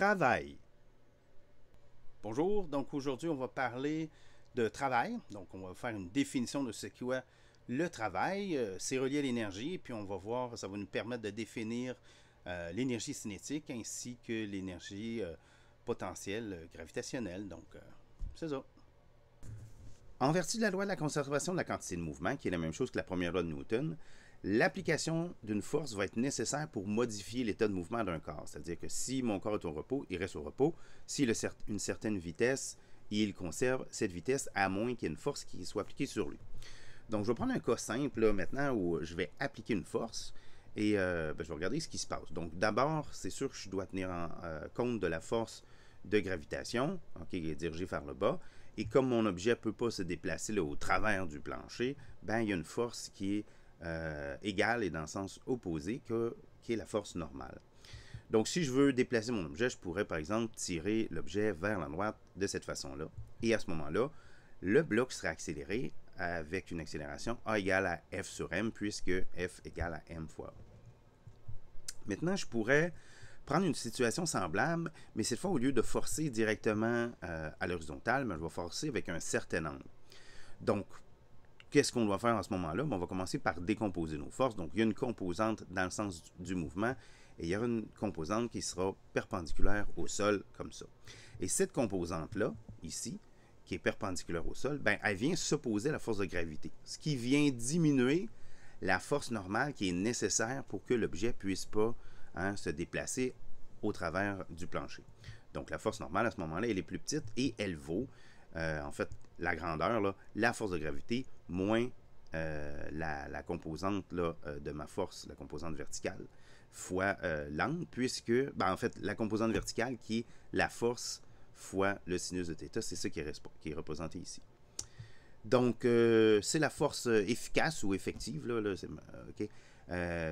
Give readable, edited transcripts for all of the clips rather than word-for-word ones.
travail. Bonjour, donc aujourd'hui on va parler de travail. Donc on va faire une définition de ce qu'est le travail. C'est relié à l'énergie, puis on va voir, ça va nous permettre de définir l'énergie cinétique ainsi que l'énergie potentielle gravitationnelle. Donc c'est ça. En vertu de la loi de la conservation de la quantité de mouvement, qui est la même chose que la première loi de Newton, l'application d'une force va être nécessaire pour modifier l'état de mouvement d'un corps. C'est-à-dire que si mon corps est au repos, il reste au repos. S'il a une certaine vitesse, il conserve cette vitesse à moins qu'il y ait une force qui soit appliquée sur lui. Donc, je vais prendre un cas simple là, maintenant où je vais appliquer une force et je vais regarder ce qui se passe. Donc, d'abord, c'est sûr que je dois tenir compte de la force de gravitation, qui est dirigée vers le bas. Et comme mon objet ne peut pas se déplacer là, au travers du plancher, ben, il y a une force qui est égale et dans le sens opposé qui est la force normale. Donc, si je veux déplacer mon objet, je pourrais, par exemple, tirer l'objet vers la droite de cette façon-là. Et à ce moment-là, le bloc sera accéléré avec une accélération A égale à F sur M, puisque F égale à M fois A. Maintenant, je pourrais prendre une situation semblable, mais cette fois, au lieu de forcer directement à l'horizontale, je vais forcer avec un certain angle. Donc, qu'est-ce qu'on doit faire en ce moment-là? On va commencer par décomposer nos forces. Donc, il y a une composante dans le sens du mouvement et il y aura une composante qui sera perpendiculaire au sol, comme ça. Et cette composante-là, ici, qui est perpendiculaire au sol, ben, elle vient s'opposer à la force de gravité, ce qui vient diminuer la force normale qui est nécessaire pour que l'objet ne puisse pas se déplacer au travers du plancher. Donc, la force normale, à ce moment-là, elle est plus petite et elle vaut, en fait, la grandeur, là, la force de gravité, moins la composante là, de ma force, la composante verticale, fois l'angle, puisque, ben, en fait, la composante verticale qui est la force fois le sinus de θ, c'est ça qui est représenté ici. Donc, c'est la force efficace ou effective, là okay.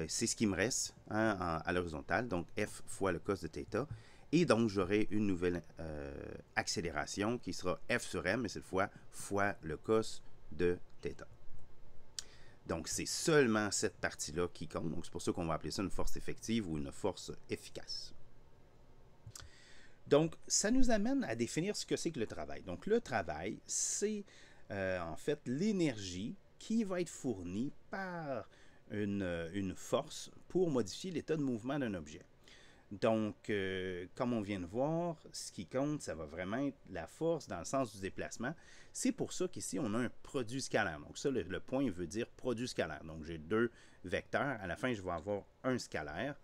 C'est ce qui me reste à l'horizontale, donc F fois le cos de θ. Et donc, j'aurai une nouvelle accélération qui sera F sur M, mais cette fois le cos de θ. Donc, c'est seulement cette partie-là qui compte. Donc, c'est pour ça qu'on va appeler ça une force effective ou une force efficace. Donc, ça nous amène à définir ce que c'est que le travail. Donc, le travail, c'est en fait l'énergie qui va être fournie par une force pour modifier l'état de mouvement d'un objet. Donc, comme on vient de voir, ce qui compte, ça va vraiment être la force dans le sens du déplacement. C'est pour ça qu'ici, on a un produit scalaire. Donc, ça, le point veut dire produit scalaire. Donc, j'ai deux vecteurs. À la fin, je vais avoir un scalaire.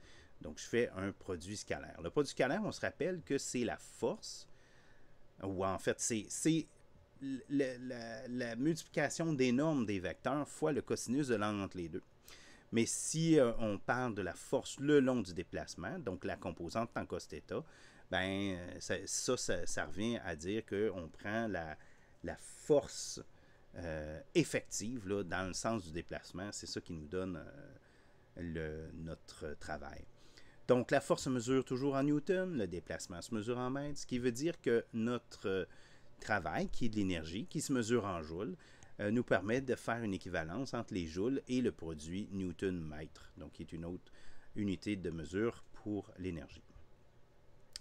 Donc, je fais un produit scalaire. Le produit scalaire, on se rappelle que c'est la force, ou en fait, c'est la multiplication des normes des vecteurs fois le cosinus de l'angle entre les deux. Mais si on parle de la force le long du déplacement, donc la composante en cos θ, ben, ça revient à dire qu'on prend la force effective là, dans le sens du déplacement. C'est ça qui nous donne notre travail. Donc, la force se mesure toujours en newton, le déplacement se mesure en mètres, ce qui veut dire que notre travail, qui est de l'énergie, qui se mesure en joules, nous permet de faire une équivalence entre les joules et le produit newton-mètre, donc qui est une autre unité de mesure pour l'énergie.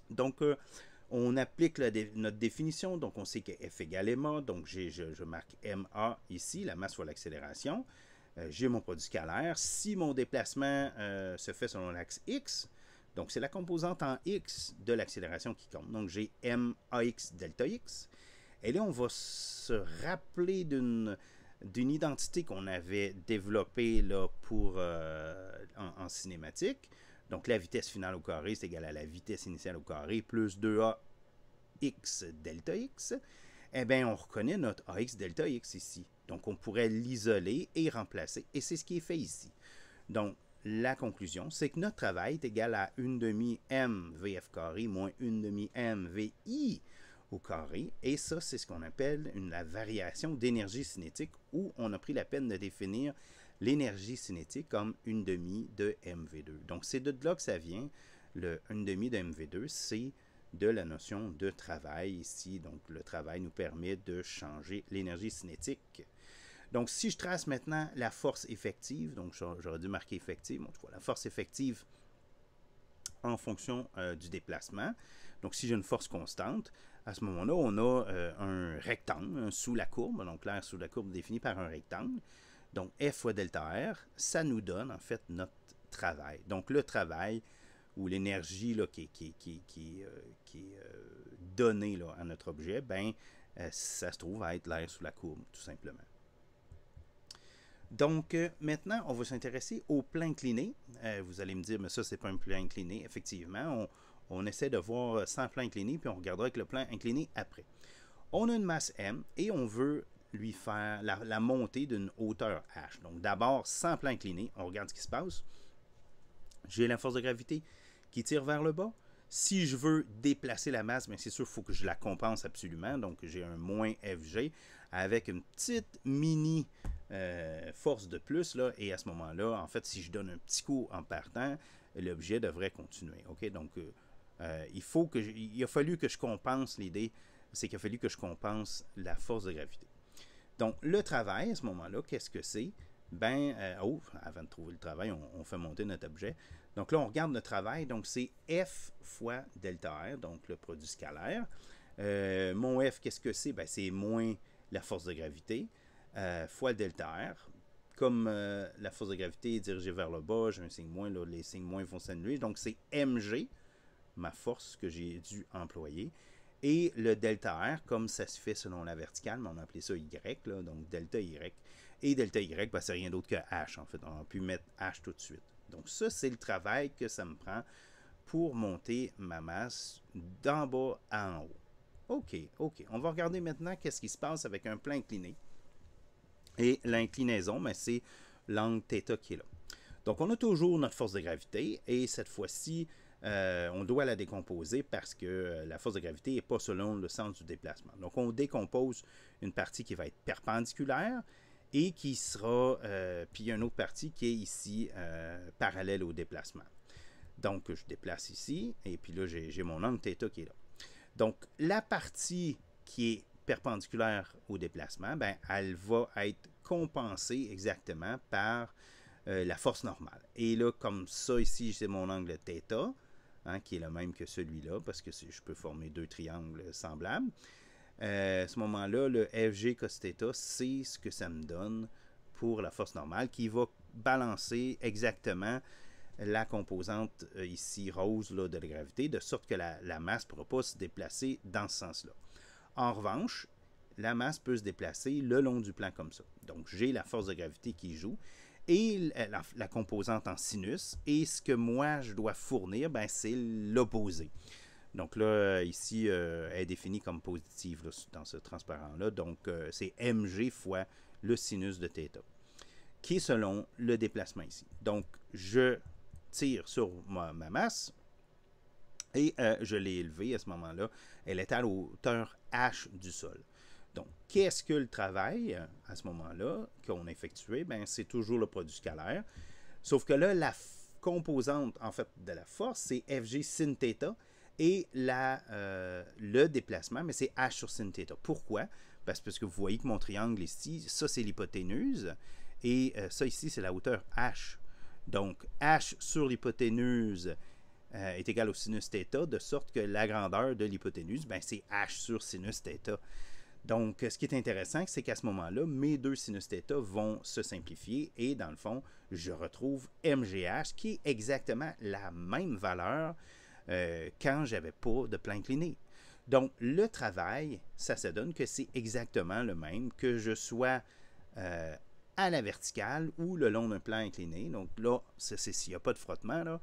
Donc, on applique notre définition, donc on sait que F égale ma, donc je marque ma ici, la masse fois l'accélération. J'ai mon produit scalaire. Si mon déplacement se fait selon l'axe x, donc c'est la composante en x de l'accélération qui compte. Donc j'ai max delta x. Et là, on va se rappeler d'une identité qu'on avait développée là, pour, en cinématique. Donc la vitesse finale au carré, c'est égal à la vitesse initiale au carré plus 2ax delta x. Eh bien, on reconnaît notre ax delta x ici. Donc, on pourrait l'isoler et remplacer. Et c'est ce qui est fait ici. Donc, la conclusion, c'est que notre travail est égal à 1 demi m vf carré moins 1 demi m vi au carré. Et ça, c'est ce qu'on appelle la variation d'énergie cinétique, où on a pris la peine de définir l'énergie cinétique comme 1 demi de mv2. Donc, c'est de là que ça vient. Le 1 demi de mv2, c'est de la notion de travail ici. Donc, le travail nous permet de changer l'énergie cinétique. Donc, si je trace maintenant la force effective, donc j'aurais dû marquer effective, bon, la force effective en fonction du déplacement. Donc, si j'ai une force constante, à ce moment-là, on a un rectangle sous la courbe. Donc, l'air sous la courbe défini par un rectangle. Donc, F fois delta R, ça nous donne en fait notre travail. Donc, le travail ou l'énergie qui est donnée là, à notre objet, ben, ça se trouve à être l'air sous la courbe, tout simplement. Donc, maintenant, on va s'intéresser au plan incliné. Vous allez me dire, mais ça, c'est pas un plan incliné. Effectivement, on essaie de voir sans plan incliné, puis on regardera avec le plan incliné après. On a une masse M et on veut lui faire la montée d'une hauteur H. Donc, d'abord, sans plan incliné, on regarde ce qui se passe. J'ai la force de gravité qui tire vers le bas. Si je veux déplacer la masse, bien c'est sûr qu'il faut que je la compense absolument. Donc, j'ai un moins FG avec une petite mini force de plus. Là, et à ce moment-là, en fait, si je donne un petit coup en partant, l'objet devrait continuer. OK? Donc, il a fallu que je compense l'idée, c'est qu'il a fallu que je compense la force de gravité. Donc, le travail, à ce moment-là, qu'est-ce que c'est? Ben, avant de trouver le travail, on fait monter notre objet. Donc là, on regarde le travail. Donc, c'est F fois delta R, donc le produit scalaire. Mon F, qu'est-ce que c'est? Ben, c'est moins la force de gravité fois delta R. Comme la force de gravité est dirigée vers le bas, j'ai un signe moins, là, les signes moins vont s'annuler. Donc, c'est mg, ma force que j'ai dû employer. Et le delta R, comme ça se fait selon la verticale, mais on a appelé ça Y, là, donc delta Y. Et delta Y, ben, c'est rien d'autre que H, en fait. On a pu mettre H tout de suite. Donc ça, c'est le travail que ça me prend pour monter ma masse d'en bas à en haut. OK. On va regarder maintenant qu'est-ce qui se passe avec un plan incliné. Et l'inclinaison, ben, c'est l'angle θ qui est là. Donc, on a toujours notre force de gravité et cette fois-ci, on doit la décomposer parce que la force de gravité n'est pas selon le sens du déplacement. Donc, on décompose une partie qui va être perpendiculaire et qui sera, puis il y a une autre partie qui est ici parallèle au déplacement. Donc, je déplace ici et puis là, j'ai mon angle θ qui est là. Donc, la partie qui est perpendiculaire au déplacement, ben, elle va être compensée exactement par la force normale. Et là, comme ça, ici, c'est mon angle θ, hein, qui est le même que celui-là, parce que je peux former deux triangles semblables. À ce moment-là, le FG cos θ, c'est ce que ça me donne pour la force normale, qui va balancer exactement la composante ici rose là, de la gravité, de sorte que la masse ne pourra pas se déplacer dans ce sens-là. En revanche, la masse peut se déplacer le long du plan comme ça. Donc, j'ai la force de gravité qui joue et la composante en sinus. Et ce que moi, je dois fournir, ben, c'est l'opposé. Donc là, ici, elle est définie comme positive là, dans ce transparent-là. Donc, c'est mg fois le sinus de θ, qui est selon le déplacement ici. Donc, je tire sur ma masse et je l'ai élevée à ce moment-là. Elle est à la hauteur h du sol. Donc, qu'est-ce que le travail, à ce moment-là, qu'on a effectué? Ben, c'est toujours le produit scalaire. Sauf que là, la composante, en fait, de la force, c'est Fg sin θ. Et le déplacement, mais c'est h sur sin θ. Pourquoi? Parce que vous voyez que mon triangle ici, ça, c'est l'hypoténuse. Et ça, ici, c'est la hauteur h. Donc, h sur l'hypoténuse est égal au sinus θ, de sorte que la grandeur de l'hypoténuse, ben, c'est h sur sinus θ. Donc, ce qui est intéressant, c'est qu'à ce moment-là, mes deux sinus θ vont se simplifier et, dans le fond, je retrouve mgh, qui est exactement la même valeur quand je n'avais pas de plan incliné. Donc, le travail, ça se donne que c'est exactement le même, que je sois à la verticale ou le long d'un plan incliné. Donc là, s'il n'y a pas de frottement, là,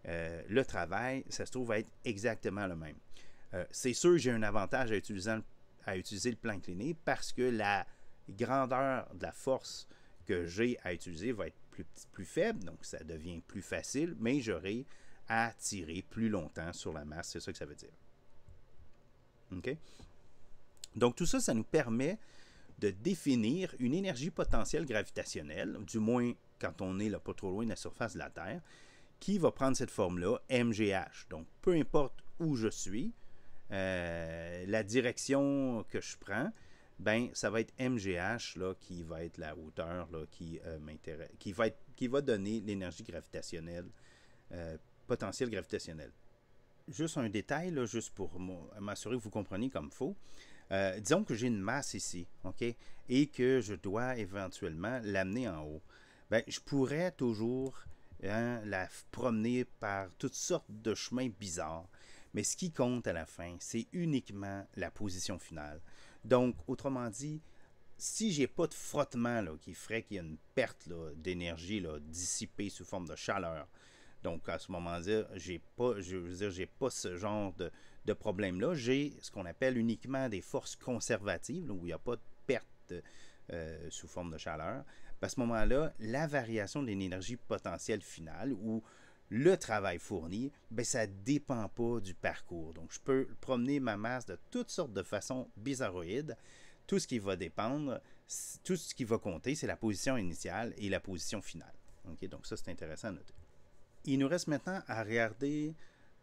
le travail, ça se trouve à être exactement le même. C'est sûr, j'ai un avantage à utiliser le plan incliné parce que la grandeur de la force que j'ai à utiliser va être plus faible, donc ça devient plus facile, mais j'aurai à tirer plus longtemps sur la masse, c'est ça que ça veut dire. OK? Donc tout ça, ça nous permet de définir une énergie potentielle gravitationnelle, du moins quand on est là, pas trop loin de la surface de la Terre, qui va prendre cette forme-là, mgh. Donc peu importe où je suis, la direction que je prends, ben, ça va être mgh là, qui va être la hauteur là, qui m'intéresse, qui va donner l'énergie gravitationnelle potentiel gravitationnel. Juste un détail, là, juste pour m'assurer que vous compreniez comme il faut. Disons que j'ai une masse ici, OK, et que je dois éventuellement l'amener en haut. Ben, je pourrais toujours la promener par toutes sortes de chemins bizarres. Mais ce qui compte à la fin, c'est uniquement la position finale. Donc, autrement dit, si j'ai pas de frottement là, qui ferait qu'il y a une perte d'énergie dissipée sous forme de chaleur, donc à ce moment-là, j'ai pas ce genre de problème-là. J'ai ce qu'on appelle uniquement des forces conservatives, là, où il n'y a pas de perte sous forme de chaleur. À ce moment-là, la variation de l'énergie potentielle finale, ou le travail fourni, ben, ça ne dépend pas du parcours. Donc, je peux promener ma masse de toutes sortes de façons bizarroïdes. Tout ce qui va dépendre, tout ce qui va compter, c'est la position initiale et la position finale. Okay? Donc, ça, c'est intéressant à noter. Il nous reste maintenant à regarder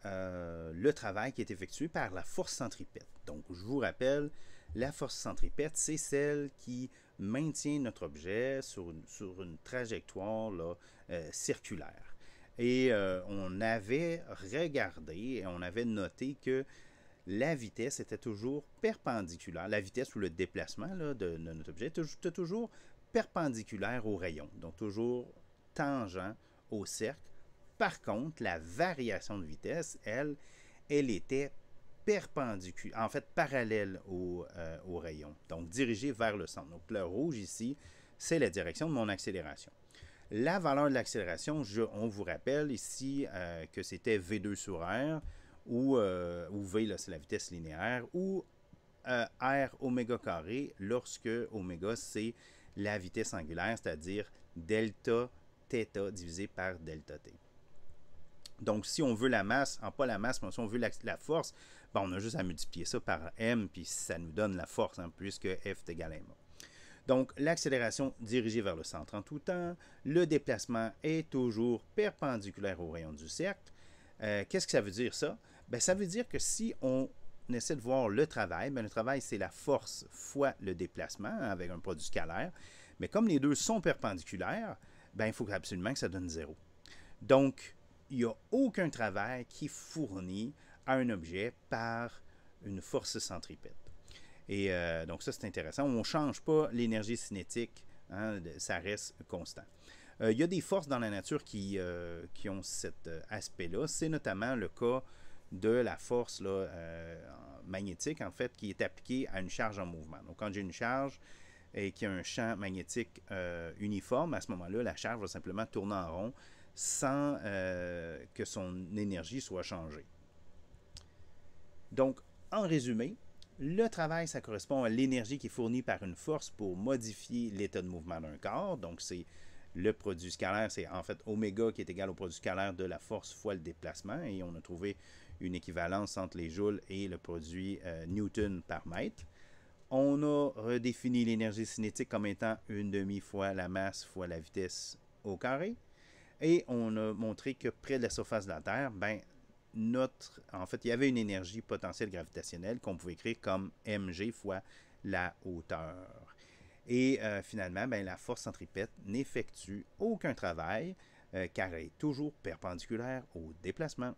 le travail qui est effectué par la force centripète. Donc, je vous rappelle, la force centripète, c'est celle qui maintient notre objet sur une trajectoire là, circulaire. Et on avait regardé et on avait noté que la vitesse était toujours perpendiculaire. La vitesse ou le déplacement là, de notre objet était toujours perpendiculaire au rayon, donc toujours tangent au cercle. Par contre, la variation de vitesse, elle était perpendiculaire, en fait parallèle au rayon, donc dirigée vers le centre. Donc le rouge ici, c'est la direction de mon accélération. La valeur de l'accélération, on vous rappelle ici que c'était V2 sur R, ou V, là, c'est la vitesse linéaire, ou R oméga carré, lorsque oméga, c'est la vitesse angulaire, c'est-à-dire delta θ divisé par delta t. Donc, si on veut la masse, pas la masse, mais si on veut la force, ben, on a juste à multiplier ça par m, puis ça nous donne la force, puisque F est égal à ma. Donc, l'accélération dirigée vers le centre en tout temps, le déplacement est toujours perpendiculaire au rayon du cercle. Qu'est-ce que ça veut dire ça? Ben, ça veut dire que si on essaie de voir le travail, ben, le travail c'est la force fois le déplacement avec un produit scalaire. Mais comme les deux sont perpendiculaires, ben, il faut absolument que ça donne 0. Donc, il n'y a aucun travail qui fournit à un objet par une force centripète. Et donc ça, c'est intéressant. On ne change pas l'énergie cinétique, ça reste constant. Il y a des forces dans la nature qui ont cet aspect-là. C'est notamment le cas de la force là, magnétique, en fait, qui est appliquée à une charge en mouvement. Donc, quand j'ai une charge et qu'il y a un champ magnétique uniforme, à ce moment-là, la charge va simplement tourner en rond sans que son énergie soit changée. Donc, en résumé, le travail, ça correspond à l'énergie qui est fournie par une force pour modifier l'état de mouvement d'un corps. Donc, c'est le produit scalaire, c'est en fait oméga qui est égal au produit scalaire de la force fois le déplacement. Et on a trouvé une équivalence entre les joules et le produit Newton par mètre. On a redéfini l'énergie cinétique comme étant une demi fois la masse fois la vitesse au carré. Et on a montré que près de la surface de la Terre, ben, en fait, il y avait une énergie potentielle gravitationnelle qu'on pouvait écrire comme mg fois la hauteur. Et finalement, ben, la force centripète n'effectue aucun travail car elle est toujours perpendiculaire au déplacement.